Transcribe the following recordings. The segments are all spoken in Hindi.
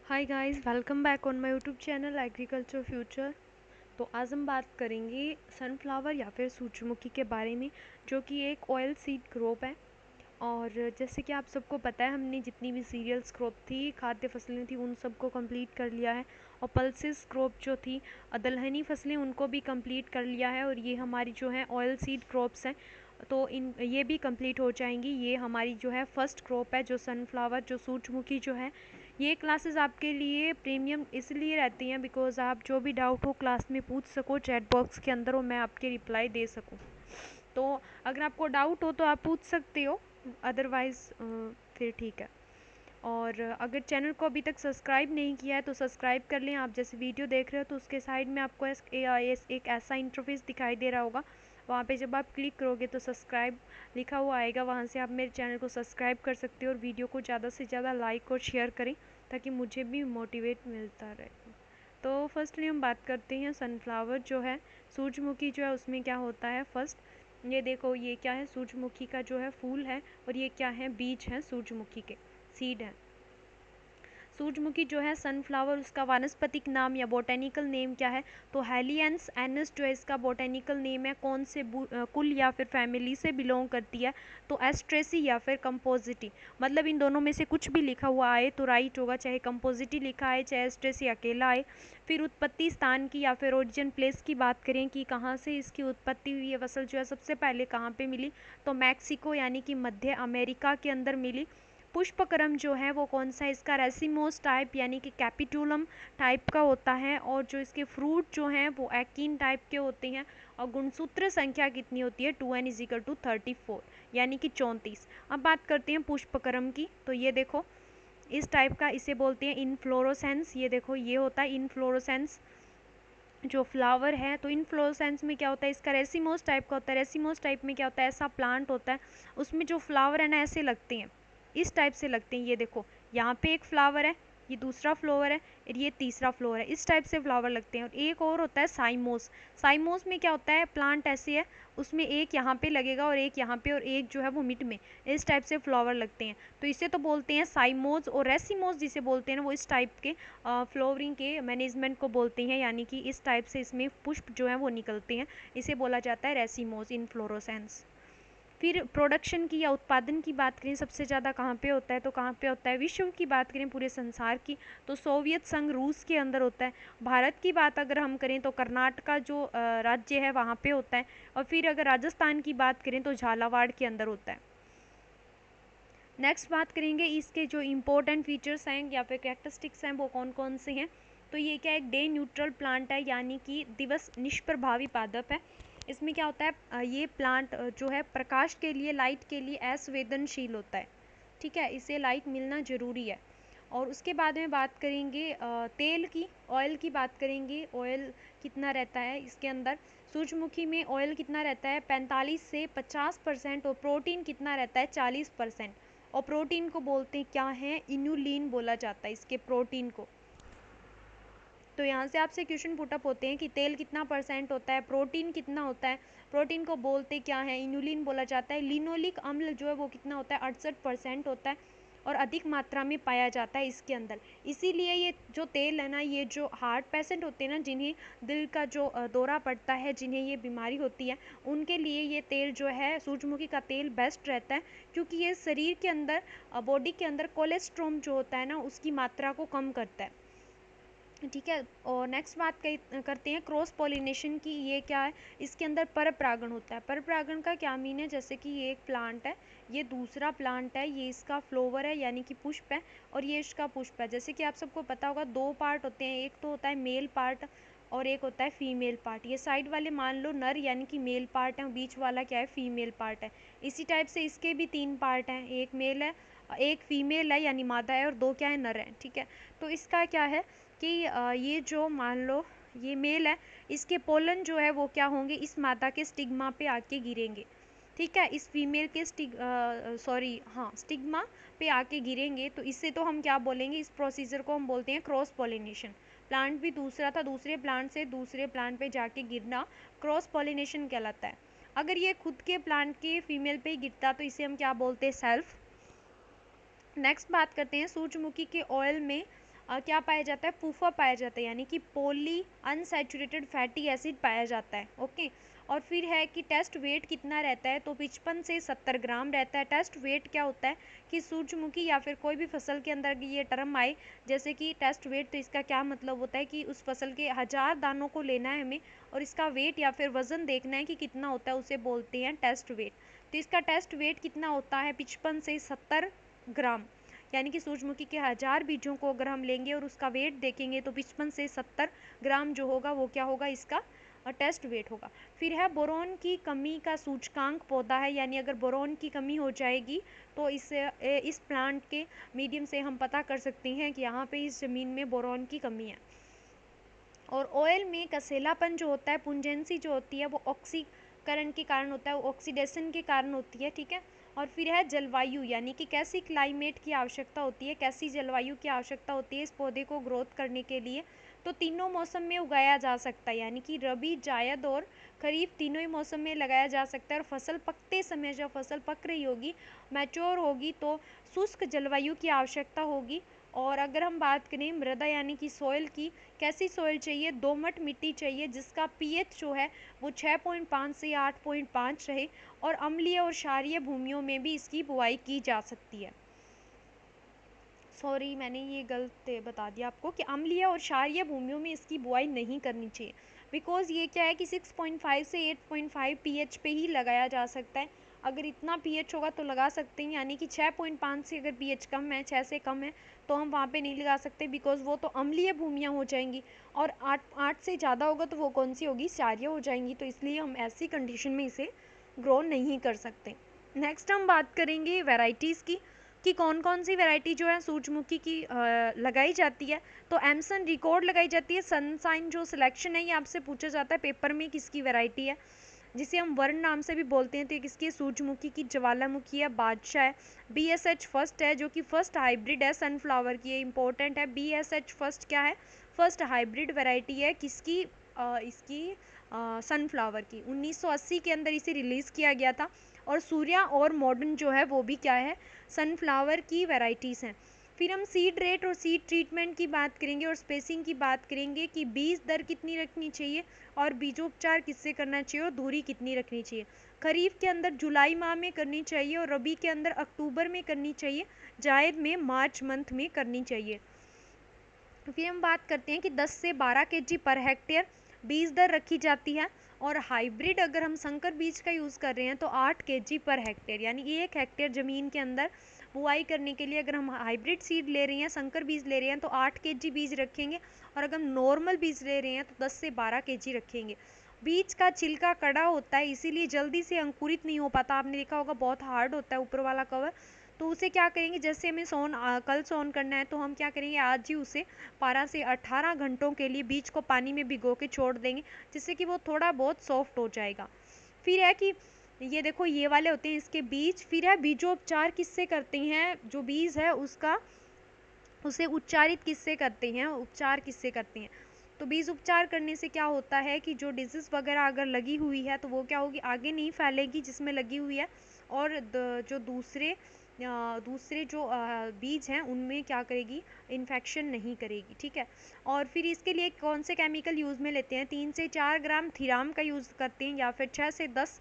Hi guys, welcome back on my YouTube channel agriculture future. तो आज हम बात करेंगे सनफ्लावर या फिर सूरजमुखी के बारे में, जो कि एक ऑयल सीड क्रॉप है। और जैसे कि आप सबको पता है, हमने जितनी भी सीरियल्स क्रॉप थी, खाद्य फसलें थी, उन सबको कंप्लीट कर लिया है। और पल्सेस क्रॉप जो थी, दलहनी फसलें, उनको भी कंप्लीट कर लिया है। और ये हमारी जो है ऑयल सीड क्रॉप्स हैं, तो इन ये भी कंप्लीट हो जाएंगी। ये हमारी जो है फर्स्ट क्रॉप है, जो सनफ्लावर, जो सूरजमुखी जो है। ये क्लासेस आपके लिए प्रीमियम इसलिए रहती हैं बिकॉज आप जो भी डाउट हो क्लास में पूछ सको चैट बॉक्स के अंदर, और मैं आपके रिप्लाई दे सकूं। तो अगर आपको डाउट हो तो आप पूछ सकते हो, अदरवाइज़ फिर ठीक है। और अगर चैनल को अभी तक सब्सक्राइब नहीं किया है तो सब्सक्राइब कर लें। आप जैसे वीडियो देख रहे हो तो उसके साइड में आपको एक ऐसा इंटरफेस दिखाई दे रहा होगा। वहाँ पे जब आप क्लिक करोगे तो सब्सक्राइब लिखा हुआ आएगा, वहाँ से आप मेरे चैनल को सब्सक्राइब कर सकते हो और वीडियो को ज़्यादा से ज़्यादा लाइक और शेयर करें, ताकि मुझे भी मोटिवेट मिलता रहे। तो फर्स्टली हम बात करते हैं सनफ्लावर जो है, सूरजमुखी जो है उसमें क्या होता है। फर्स्ट ये देखो, ये क्या है, सूरजमुखी का जो है फूल है, और ये क्या है, बीज है, सूरजमुखी के सीड है। सूरजमुखी जो है सनफ्लावर, उसका वानस्पतिक नाम या बोटेनिकल नेम क्या है, तो हेलियंस एनस जो है इसका बोटेनिकल नेम है। कौन से कुल या फिर फैमिली से बिलोंग करती है, तो एस्ट्रेसी या फिर कंपोजिटी। मतलब इन दोनों में से कुछ भी लिखा हुआ आए तो राइट होगा, चाहे कंपोजिटी लिखा आए चाहे एस्ट्रेसी अकेला आए। फिर उत्पत्ति स्थान की या फिर ओरिजिन प्लेस की बात करें कि कहाँ से इसकी उत्पत्ति हुई है, फसल जो है सबसे पहले कहाँ पे मिली, तो मैक्सिको यानी कि मध्य अमेरिका के अंदर मिली। पुष्पक्रम जो है वो कौन सा है इसका, रेसिमोस टाइप यानी कि कैपिटुलम टाइप का होता है। और जो इसके फ्रूट जो हैं वो एक्टिन टाइप के होते हैं। और गुणसूत्र संख्या कितनी होती है, 2n = 34 यानी कि 34। अब बात करते हैं पुष्पक्रम की, तो ये देखो इस टाइप का, इसे बोलते हैं इनफ्लोरोसेंस। ये देखो ये होता है इनफ्लोरोसेंस जो फ्लावर है। तो इनफ्लोरेसेंस में क्या होता है, इसका रेसिमोस टाइप का होता है। रेसिमोस टाइप में क्या होता है, ऐसा प्लांट होता है, उसमें जो फ्लावर है ना ऐसे लगते हैं, इस टाइप से लगते हैं। ये देखो यहाँ पे एक फ्लावर है, ये दूसरा फ्लावर है, और ये तीसरा फ्लावर है, इस टाइप से फ्लावर लगते हैं। और एक और होता है साइमोस। साइमोस में क्या होता है, प्लांट ऐसे है, उसमें एक यहाँ पे लगेगा और एक यहाँ पे और एक जो है वो मिड में, इस टाइप से फ्लावर लगते हैं। तो इसे तो बोलते हैं साइमोस। और रेसिमोस जिसे बोलते हैं ना, वो इस टाइप के फ्लोवरिंग के मैनेजमेंट को बोलते हैं, यानी कि इस टाइप से इसमें पुष्प जो है वो निकलते हैं। इसे बोला जाता है रेसिमोस इनफ्लोरोसेंस। फिर प्रोडक्शन की या उत्पादन की बात करें, सबसे ज़्यादा कहाँ पे होता है, तो कहाँ पे होता है, विश्व की बात करें पूरे संसार की, तो सोवियत संघ रूस के अंदर होता है। भारत की बात अगर हम करें तो कर्नाटका जो राज्य है वहाँ पे होता है। और फिर अगर राजस्थान की बात करें तो झालावाड़ के अंदर होता है। नेक्स्ट बात करेंगे इसके जो इम्पोर्टेंट फीचर्स हैं या फिर कैरेक्टरिस्टिक्स हैं वो कौन कौन से हैं। तो ये क्या, एक डे न्यूट्रल प्लांट है, यानी कि दिवस निष्प्रभावी पादप है। इसमें क्या होता है, ये प्लांट जो है प्रकाश के लिए, लाइट के लिए असंवेदनशील होता है। ठीक है, इसे लाइट मिलना ज़रूरी है। और उसके बाद में बात करेंगे तेल की, ऑयल की बात करेंगे। ऑयल कितना रहता है इसके अंदर, सूरजमुखी में ऑयल कितना रहता है, 45 से 50%। और प्रोटीन कितना रहता है, 40%। और प्रोटीन को बोलते हैं क्या है, इन्युलिन बोला जाता है इसके प्रोटीन को। तो यहाँ से आपसे क्वेश्चन पुटअप होते हैं कि तेल कितना परसेंट होता है, प्रोटीन कितना होता है। प्रोटीन को बोलते क्या है, इन्युलिन बोला जाता है। लिनोलिक अम्ल जो है वो कितना होता है, 68% होता है, और अधिक मात्रा में पाया जाता है इसके अंदर। इसीलिए ये जो तेल है ना, ये जो हार्ट पेशेंट होते हैं ना, जिन्हें दिल का जो दौरा पड़ता है, जिन्हें ये बीमारी होती है, उनके लिए ये तेल जो है सूरजमुखी का तेल बेस्ट रहता है। क्योंकि ये शरीर के अंदर, बॉडी के अंदर कोलेस्ट्रॉल जो होता है ना, उसकी मात्रा को कम करता है। ठीक है। और नेक्स्ट बात करते हैं क्रॉस पॉलिनेशन की। ये क्या है, इसके अंदर पर परागण होता है। पर परागण का क्या मीन है, जैसे कि ये एक प्लांट है, ये दूसरा प्लांट है, ये इसका फ्लावर है यानी कि पुष्प है, और ये इसका पुष्प है। जैसे कि आप सबको पता होगा, दो पार्ट होते हैं, एक तो होता है मेल पार्ट और एक होता है फीमेल पार्ट। ये साइड वाले मान लो नर यानी कि मेल पार्ट है, और बीच वाला क्या है, फीमेल पार्ट है। इसी टाइप से इसके भी तीन पार्ट हैं, एक मेल है, एक फीमेल है यानी मादा है, और दो क्या है, नर है। ठीक है। तो इसका क्या है कि ये जो मान लो ये मेल है, इसके पोलन जो है वो क्या होंगे, इस मादा के स्टिग्मा पे आके गिरेंगे। ठीक है, इस फीमेल के स्टिग्मा पे आके गिरेंगे। तो इससे तो हम क्या बोलेंगे, इस प्रोसीजर को हम बोलते हैं क्रॉस पॉलिनेशन। प्लांट भी दूसरा था, दूसरे प्लांट से दूसरे प्लांट पे जाके गिरना क्रॉस पॉलिनेशन कहलाता है। अगर ये खुद के प्लांट के फीमेल पे गिरता तो इसे हम क्या बोलते हैं, सेल्फ। नेक्स्ट बात करते हैं सूरजमुखी के ऑयल में क्या पाया जाता है, फूफा पाया जाता है, यानी कि पॉली अनसैचुरेटेड फैटी एसिड पाया जाता है। ओके, और फिर है कि टेस्ट वेट कितना रहता है, तो 55 से 70 ग्राम रहता है। टेस्ट वेट क्या होता है कि सूरजमुखी या फिर कोई भी फसल के अंदर ये टर्म आए जैसे कि टेस्ट वेट, तो इसका क्या मतलब होता है कि उस फसल के 1000 दानों को लेना है हमें और इसका वेट या फिर वजन देखना है कि कितना होता है, उसे बोलते हैं टेस्ट वेट। तो इसका टेस्ट वेट कितना होता है, 55 से 70 ग्राम, यानी कि सूरजमुखी के 1000 बीजों को अगर हम लेंगे और उसका वेट देखेंगे तो 55 से 70 ग्राम जो होगा वो क्या होगा, इसका टेस्ट वेट होगा। फिर है बोरोन की कमी का सूचकांक पौधा है, यानी अगर बोरोन की कमी हो जाएगी तो इस प्लांट के मीडियम से हम पता कर सकते हैं कि यहाँ पे इस ज़मीन में बोरोन की कमी है। और ऑयल में कसेलापन जो होता है, पुंजेंसी जो होती है वो ऑक्सीकरण के कारण होता है, वो ऑक्सीडेशन के कारण होती है। ठीक है, और फिर है जलवायु, यानी कि कैसी क्लाइमेट की आवश्यकता होती है, कैसी जलवायु की आवश्यकता होती है इस पौधे को ग्रोथ करने के लिए। तो तीनों मौसम में उगाया जा सकता है, यानी कि रबी, जायद और खरीफ तीनों ही मौसम में लगाया जा सकता है। और फसल पकते समय जब फसल पक रही होगी, मैच्योर होगी, तो शुष्क जलवायु की आवश्यकता होगी। और अगर हम बात करें मृदा यानी कि सॉइल की, कैसी सॉइल चाहिए, दोमट मिट्टी चाहिए जिसका पीएच जो है वो 6.5 से 8.5 रहे। और अम्लीय और क्षारीय भूमियों में भी इसकी बुआई की जा सकती है। सॉरी, मैंने ये गलत बता दिया आपको कि अम्लीय और क्षारीय भूमियों में इसकी बुआई नहीं करनी चाहिए, बिकॉज ये क्या है कि 6.5 से 8.5 पीएच पे ही लगाया जा सकता है। अगर इतना पीएच होगा तो लगा सकते हैं, यानी कि 6.5 से अगर पीएच कम है, 6 से कम है, तो हम वहाँ पे नहीं लगा सकते, बिकॉज वो तो अम्लीय भूमियाँ हो जाएंगी। और 8 से ज़्यादा होगा तो वो कौन सी होगी, क्षारीय हो जाएंगी। तो इसलिए हम ऐसी कंडीशन में इसे ग्रो नहीं कर सकते। नेक्स्ट हम बात करेंगे वेराइटीज़ की, कि कौन कौन सी वैरायटी जो है सूरजमुखी की लगाई जाती है। तो एमसन रिकॉर्ड लगाई जाती है। सनसाइन जो सिलेक्शन है ये आपसे पूछा जाता है पेपर में, किसकी वैरायटी है, जिसे हम वर्ण नाम से भी बोलते हैं। तो ये किसकी है, सूरजमुखी की। ज्वालामुखी है, बादशाह है। BSH फर्स्ट है जो कि फर्स्ट हाइब्रिड है सनफ्लावर की, ये इंपॉर्टेंट है। BSH फर्स्ट क्या है, फर्स्ट हाइब्रिड वैरायटी है किसकी, इसकी सनफ्लावर की। 1980 के अंदर इसे रिलीज़ किया गया था। और सूर्या और मॉडर्न जो है वो भी क्या है, सनफ्लावर की वैरायटीज़ हैं। फिर हम सीड रेट और सीड ट्रीटमेंट की बात करेंगे और स्पेसिंग की बात करेंगे कि बीज दर कितनी रखनी चाहिए और बीजोपचार किससे करना चाहिए और दूरी कितनी रखनी चाहिए। खरीफ के अंदर जुलाई माह में करनी चाहिए और रबी के अंदर अक्टूबर में करनी चाहिए, जायद में मार्च मंथ में करनी चाहिए। फिर हम बात करते हैं कि 10 से 12 केजी पर हेक्टेयर बीज दर रखी जाती है। और हाइब्रिड अगर हम संकर बीज का यूज़ कर रहे हैं तो 8 केजी पर हेक्टेयर, यानी 1 हेक्टेयर ज़मीन के अंदर बुआई करने के लिए अगर हम हाइब्रिड सीड ले रहे हैं, संकर बीज ले रहे हैं, तो 8 केजी बीज रखेंगे। और अगर हम नॉर्मल बीज ले रहे हैं तो 10 से 12 केजी रखेंगे। बीज का छिलका कड़ा होता है, इसीलिए जल्दी से अंकुरित नहीं हो पाता। आपने देखा होगा बहुत हार्ड होता है ऊपर वाला कवर। तो उसे क्या करेंगे, जैसे हमें कल सोन करना है तो हम क्या करेंगे, आज ही उसे 12 से 18 घंटों के लिए बीज को पानी में भिगो के छोड़ देंगे, जिससे कि वो थोड़ा बहुत सॉफ्ट हो जाएगा। फिर है कि ये देखो ये वाले होते हैं इसके बीज। फिर है बीजोपचार किससे करते हैं, जो बीज है उसका उसे उच्चारित किससे करते हैं, उपचार किससे करते हैं। तो बीज उपचार करने से क्या होता है कि जो डिजीज़ वगैरह अगर लगी हुई है तो वो क्या होगी, आगे नहीं फैलेगी जिसमें लगी हुई है। और जो दूसरे जो बीज हैं उनमें क्या करेगी, इन्फेक्शन नहीं करेगी। ठीक है, और फिर इसके लिए कौन से केमिकल यूज़ में लेते हैं, 3 से 4 ग्राम थीराम का यूज़ करते हैं या फिर 6 से 10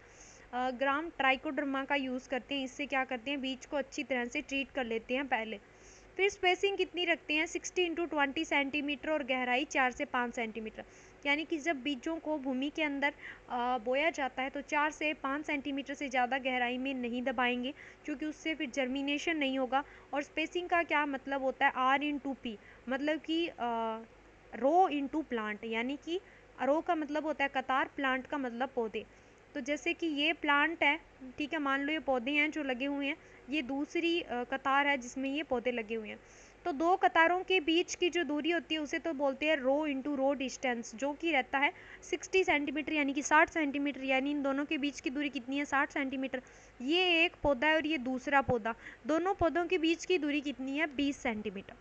ग्राम ट्राइकोडर्मा का यूज़ करते हैं। इससे क्या करते हैं, बीज को अच्छी तरह से ट्रीट कर लेते हैं पहले। फिर स्पेसिंग कितनी रखते हैं, 60 इंटू 20 सेंटीमीटर और गहराई 4 से 5 सेंटीमीटर। यानी कि जब बीजों को भूमि के अंदर बोया जाता है तो 4 से 5 सेंटीमीटर से ज़्यादा गहराई में नहीं दबाएंगे, क्योंकि उससे फिर जर्मिनेशन नहीं होगा। और स्पेसिंग का क्या मतलब होता है, R/P, मतलब कि रो इंटू प्लांट, यानी कि रो का मतलब होता है कतार, प्लांट का मतलब पौधे। तो जैसे कि ये प्लांट है, ठीक है, मान लो ये पौधे हैं जो लगे हुए हैं, ये दूसरी कतार है जिसमें ये पौधे लगे हुए हैं। तो दो कतारों के बीच की जो दूरी होती है उसे तो बोलते हैं रो इंटू रो डिस्टेंस, जो कि रहता है 60 सेंटीमीटर, यानी कि 60 सेंटीमीटर। यानी इन दोनों के बीच की दूरी कितनी है, 60 सेंटीमीटर। ये एक पौधा है और ये दूसरा पौधा, दोनों पौधों के बीच की दूरी कितनी है, 20 सेंटीमीटर।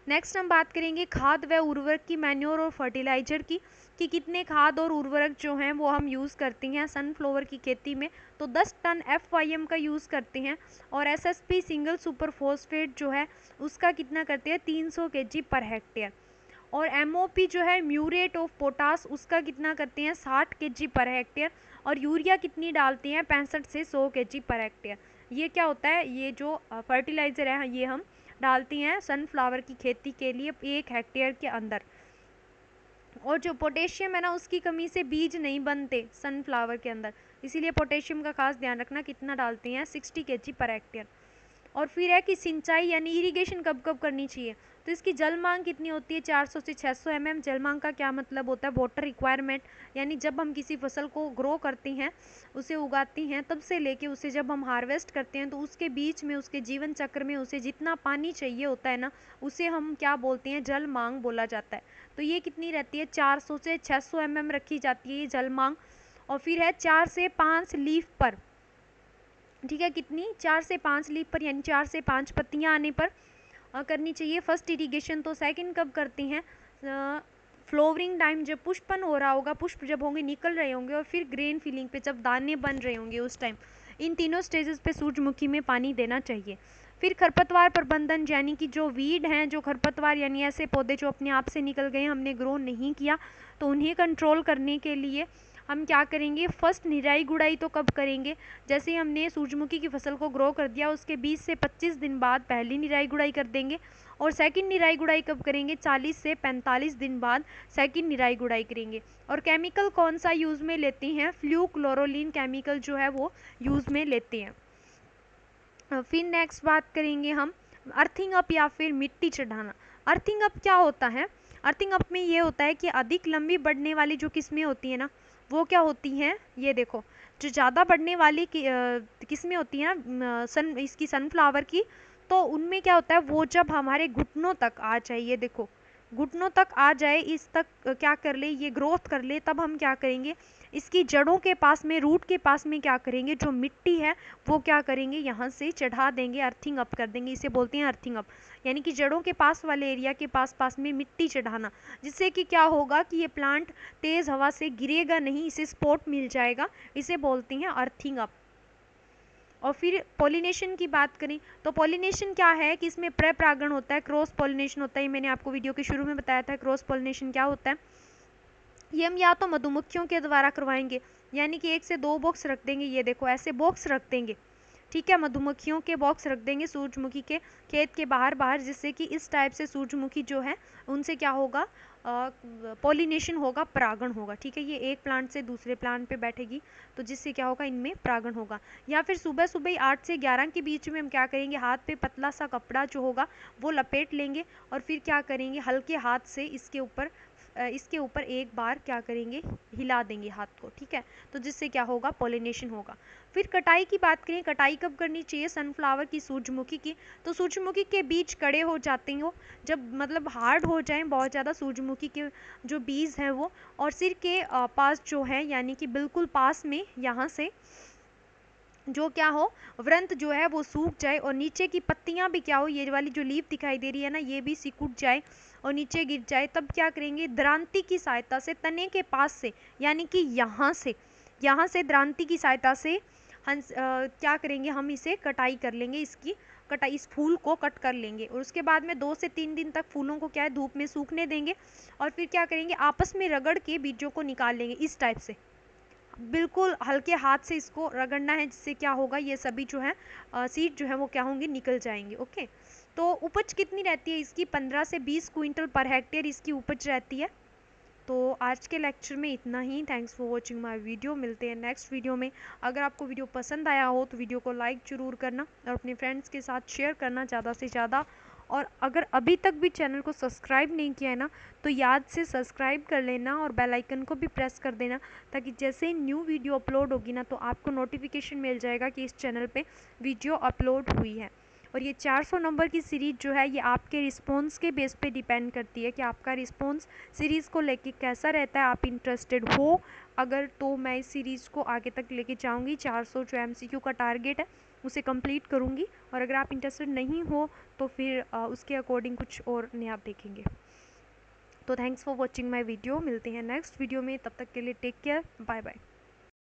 नेक्स्ट हम बात करेंगे खाद व उर्वरक की, मैन्योर और फर्टिलाइजर की, कि कितने खाद और उर्वरक जो हैं वो हम यूज़ करते हैं सनफ्लावर की खेती में। तो 10 टन FYM का यूज़ करते हैं, और SSP सिंगल सुपर फॉस्फेट जो है उसका कितना करते हैं 300 kg पर हेक्टेयर, और MOP जो है म्यूरेट ऑफ पोटास उसका कितना करते हैं 60 kg पर हेक्टेयर, और यूरिया कितनी डालते हैं 65 से 100 kg पर हेक्टेयर। ये क्या होता है, ये जो फर्टिलाइज़र है ये हम डालते हैं सनफ्लावर की खेती के लिए 1 हेक्टेयर के अंदर। और जो पोटेशियम है ना उसकी कमी से बीज नहीं बनते सनफ्लावर के अंदर, इसीलिए पोटेशियम का खास ध्यान रखना, कितना डालते हैं 60 kg पर हेक्टेयर। और फिर है कि सिंचाई यानी इरिगेशन कब कब करनी चाहिए, तो इसकी जल मांग कितनी होती है 400 से 600 mm। जल मांग का क्या मतलब होता है, वाटर रिक्वायरमेंट, यानी जब हम किसी फसल को ग्रो करते हैं, उसे उगाते हैं, तब से लेके उसे जब हम हार्वेस्ट करते हैं, तो उसके बीच में, उसके जीवन चक्र में उसे जितना पानी चाहिए होता है ना, उसे हम क्या बोलते हैं, जल मांग बोला जाता है। तो ये कितनी रहती है 400 से 600 mm रखी जाती है ये जल मांग। और फिर है 4 से 5 लीफ पर, ठीक है, कितनी 4 से 5 लीफ पर, यानी 4 से 5 पत्तियां आने पर करनी चाहिए फर्स्ट इरिगेशन। तो सेकंड कब करते हैं, फ्लोवरिंग टाइम, जब पुष्पन हो रहा होगा, पुष्प जब होंगे निकल रहे होंगे, और फिर ग्रेन फिलिंग पे जब दाने बन रहे होंगे उस टाइम। इन तीनों स्टेजेस पे सूरजमुखी में पानी देना चाहिए। फिर खरपतवार प्रबंधन, यानी कि जो वीड हैं, जो खरपतवार यानी ऐसे पौधे जो अपने आप से निकल गए, हमने ग्रो नहीं किया, तो उन्हें कंट्रोल करने के लिए हम क्या करेंगे, फर्स्ट निराई गुड़ाई तो कब करेंगे, जैसे हमने सूरजमुखी की फसल को ग्रो कर दिया उसके 20 से 25 दिन बाद पहली निराई गुड़ाई कर देंगे, और सेकंड निराई गुड़ाई कब करेंगे 40 से 45 दिन बाद सेकंड निराई गुड़ाई करेंगे। और केमिकल कौन सा यूज़ में लेते हैं, फ्लूक्लोरोलिन केमिकल जो है वो यूज़ में लेते हैं। फिर नेक्स्ट बात करेंगे हम अर्थिंग अप या फिर मिट्टी चढ़ाना। अर्थिंग अप क्या होता है, अर्थिंग अप में ये होता है कि अधिक लंबी बढ़ने वाली जो किस्में होती है ना, वो क्या होती हैं, ये देखो, जो ज़्यादा बढ़ने वाली किस्में होती हैं ना इसकी सनफ्लावर की, तो उनमें क्या होता है, वो जब हमारे घुटनों तक आ जाए, ये देखो घुटनों तक आ जाए, इस तक क्या कर ले, ये ग्रोथ कर ले, तब हम क्या करेंगे, इसकी जड़ों के पास में, रूट के पास में क्या करेंगे, जो मिट्टी है वो क्या करेंगे, यहाँ से चढ़ा देंगे, अर्थिंग अप कर देंगे, इसे बोलते हैं अर्थिंग अप। यानी कि जड़ों के पास वाले एरिया के पास पास में मिट्टी चढ़ाना, जिससे कि क्या होगा कि ये प्लांट तेज़ हवा से गिरेगा नहीं, इसे सपोर्ट मिल जाएगा, इसे बोलते हैं अर्थिंग अप। और फिर पॉलिनेशन की बात करें तो पॉलिनेशन क्या है कि इसमें प्रपरागण होता है, क्रॉस पॉलिनेशन होता है, मैंने आपको वीडियो के शुरू में बताया था क्रॉस पॉलिनेशन क्या होता है। ये हम या तो मधुमक्खियों के द्वारा करवाएंगे, यानी कि 1 से 2 बॉक्स रख देंगे, ये देखो ऐसे बॉक्स रख देंगे, ठीक है, मधुमक्खियों के बॉक्स रख देंगे सूरजमुखी के खेत के बाहर, जिससे कि इस टाइप से सूरजमुखी जो है उनसे क्या होगा, पॉलिनेशन होगा, परागण होगा, ठीक है, ये एक प्लांट से दूसरे प्लांट पे बैठेगी, तो जिससे क्या होगा, इनमें परागण होगा। या फिर सुबह सुबह ही 8 से 11 के बीच में हम क्या करेंगे, हाथ पे पतला सा कपड़ा जो होगा वो लपेट लेंगे, और फिर क्या करेंगे, हल्के हाथ से इसके ऊपर एक बार क्या करेंगे, हिला देंगे हाथ को, ठीक है, तो जिससे क्या होगा, पॉलिनेशन होगा। फिर कटाई की बात करें, कटाई कब करनी चाहिए सनफ्लावर की, सूरजमुखी की, तो सूरजमुखी के बीज कड़े हो जाते हो, जब मतलब हार्ड हो जाएं बहुत ज़्यादा सूरजमुखी के जो बीज हैं वो, और सिर के पास जो है, यानी कि बिल्कुल पास में, यहाँ से जो क्या हो, वृंत जो है वो सूख जाए, और नीचे की पत्तियां भी क्या हो, ये वाली जो लीफ दिखाई दे रही है ना, ये भी सिकुड़ जाए और नीचे गिर जाए, तब क्या करेंगे, द्रांति की सहायता से तने के पास से, यानी कि यहाँ से द्रांति की सहायता से हम क्या करेंगे, हम इसे कटाई कर लेंगे, इसकी कटाई, इस फूल को कट कर लेंगे, और उसके बाद में 2 से 3 दिन तक फूलों को क्या है, धूप में सूखने देंगे, और फिर क्या करेंगे, आपस में रगड़ के बीजों को निकाल लेंगे, इस टाइप से बिल्कुल हल्के हाथ से इसको रगड़ना है, जिससे क्या होगा, ये सभी जो है सीड जो है वो क्या होंगे, निकल जाएंगे। ओके, तो उपज कितनी रहती है इसकी, 15 से 20 क्विंटल पर हेक्टेयर इसकी उपज रहती है। तो आज के लेक्चर में इतना ही। Thanks for watching my video, मिलते हैं नेक्स्ट वीडियो में। अगर आपको वीडियो पसंद आया हो तो वीडियो को लाइक ज़रूर करना और अपने फ्रेंड्स के साथ शेयर करना ज़्यादा से ज़्यादा। और अगर अभी तक भी चैनल को सब्सक्राइब नहीं किया है ना, तो याद से सब्सक्राइब कर लेना और बेल आइकन को भी प्रेस कर देना, ताकि जैसे ही न्यू वीडियो अपलोड होगी ना, तो आपको नोटिफिकेशन मिल जाएगा कि इस चैनल पे वीडियो अपलोड हुई है। और ये 400 नंबर की सीरीज़ जो है ये आपके रिस्पॉन्स के बेस पे डिपेंड करती है कि आपका रिस्पॉन्स सीरीज़ को लेके कैसा रहता है। आप इंटरेस्टेड हो अगर तो मैं इस सीरीज़ को आगे तक लेके जाऊँगी। 400 जो MCQ का टारगेट है उसे कंप्लीट करूँगी, और अगर आप इंटरेस्टेड नहीं हो तो फिर उसके अकॉर्डिंग कुछ और नया आप देखेंगे। तो thanks for watching my video. मिलते हैं नेक्स्ट वीडियो में, तब तक के लिए टेक केयर, बाय बाय।